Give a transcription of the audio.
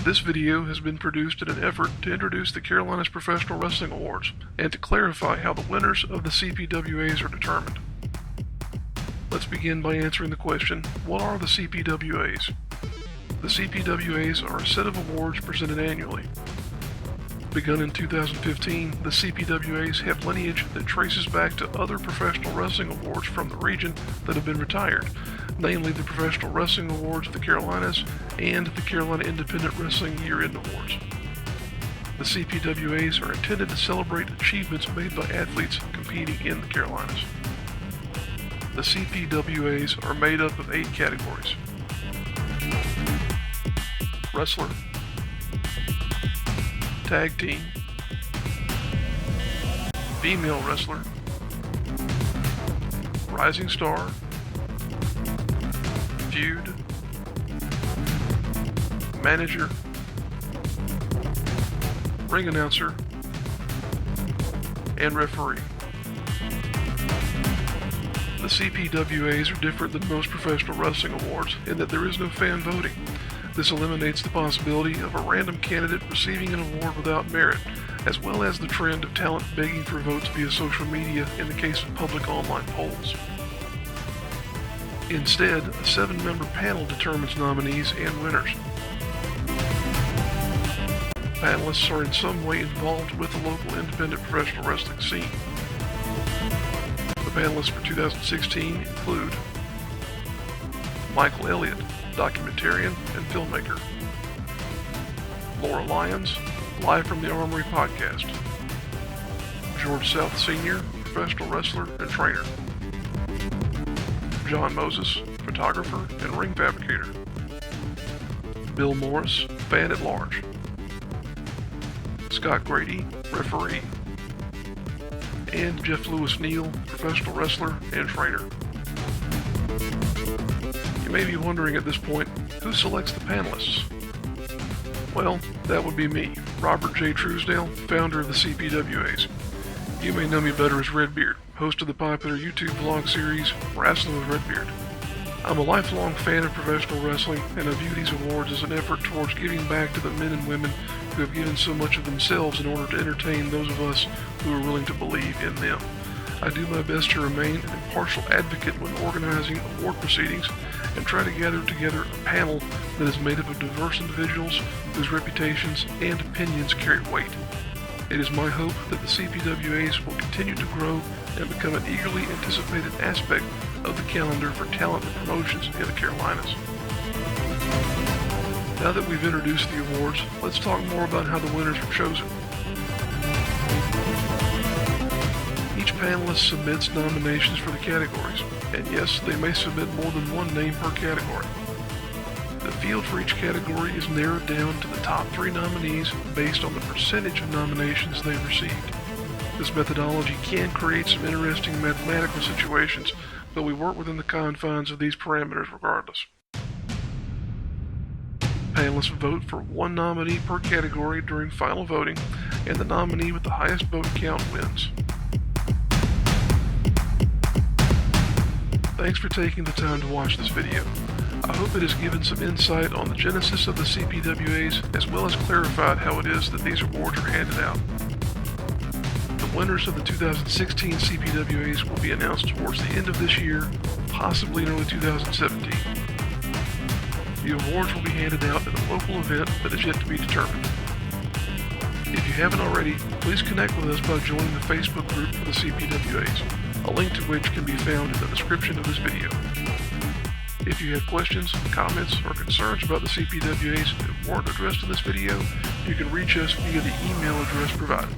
This video has been produced in an effort to introduce the Carolinas Professional Wrestling Awards and to clarify how the winners of the CPWAs are determined. Let's begin by answering the question, what are the CPWAs? The CPWAs are a set of awards presented annually. Begun in 2015, the CPWAs have lineage that traces back to other professional wrestling awards from the region that have been retired, namely the Professional Wrestling Awards of the Carolinas and the Carolina Independent Wrestling Year-End Awards. The CPWAs are intended to celebrate achievements made by athletes competing in the Carolinas. The CPWAs are made up of 8 categories. Wrestler, Tag Team, Female Wrestler, Rising Star, Feud, Manager, Ring Announcer, and Referee. The CPWAs are different than most professional wrestling awards in that there is no fan voting. This eliminates the possibility of a random candidate receiving an award without merit, as well as the trend of talent begging for votes via social media in the case of public online polls. Instead, a 7-member panel determines nominees and winners. Panelists are in some way involved with the local independent professional wrestling scene. The panelists for 2016 include Michael Elliott, documentarian and filmmaker; Laura Lyons, Live from the Armory podcast; George South Sr., professional wrestler and trainer; John Moses, photographer and ring fabricator; Bill Morris, fan at large; Scott Grady, referee; and Jeff Lewis Neal, professional wrestler and trainer. You may be wondering at this point, who selects the panelists? Well, that would be me, Robert J. Truesdale, founder of the CPWAs. You may know me better as Redbeard, host of the popular YouTube vlog series, Wrestling with Redbeard. I'm a lifelong fan of professional wrestling, and I view these awards as an effort towards giving back to the men and women who have given so much of themselves in order to entertain those of us who are willing to believe in them. I do my best to remain an impartial advocate when organizing award proceedings and try to gather together a panel that is made up of diverse individuals whose reputations and opinions carry weight. It is my hope that the CPWAs will continue to grow and become an eagerly anticipated aspect of the calendar for talent and promotions in the Carolinas. Now that we've introduced the awards, let's talk more about how the winners are chosen. Each panelist submits nominations for the categories, and yes, they may submit more than one name per category. The field for each category is narrowed down to the top 3 nominees based on the percentage of nominations they've received. This methodology can create some interesting mathematical situations, but we work within the confines of these parameters regardless. Panelists vote for 1 nominee per category during final voting, and the nominee with the highest vote count wins. Thanks for taking the time to watch this video. I hope it has given some insight on the genesis of the CPWAs, as well as clarified how it is that these awards are handed out. The winners of the 2016 CPWAs will be announced towards the end of this year, possibly in early 2017. The awards will be handed out at a local event that is yet to be determined. If you haven't already, please connect with us by joining the Facebook group for the CPWAs, a link to which can be found in the description of this video. If you have questions, comments, or concerns about the CPWAs that weren't addressed in this video, you can reach us via the email address provided.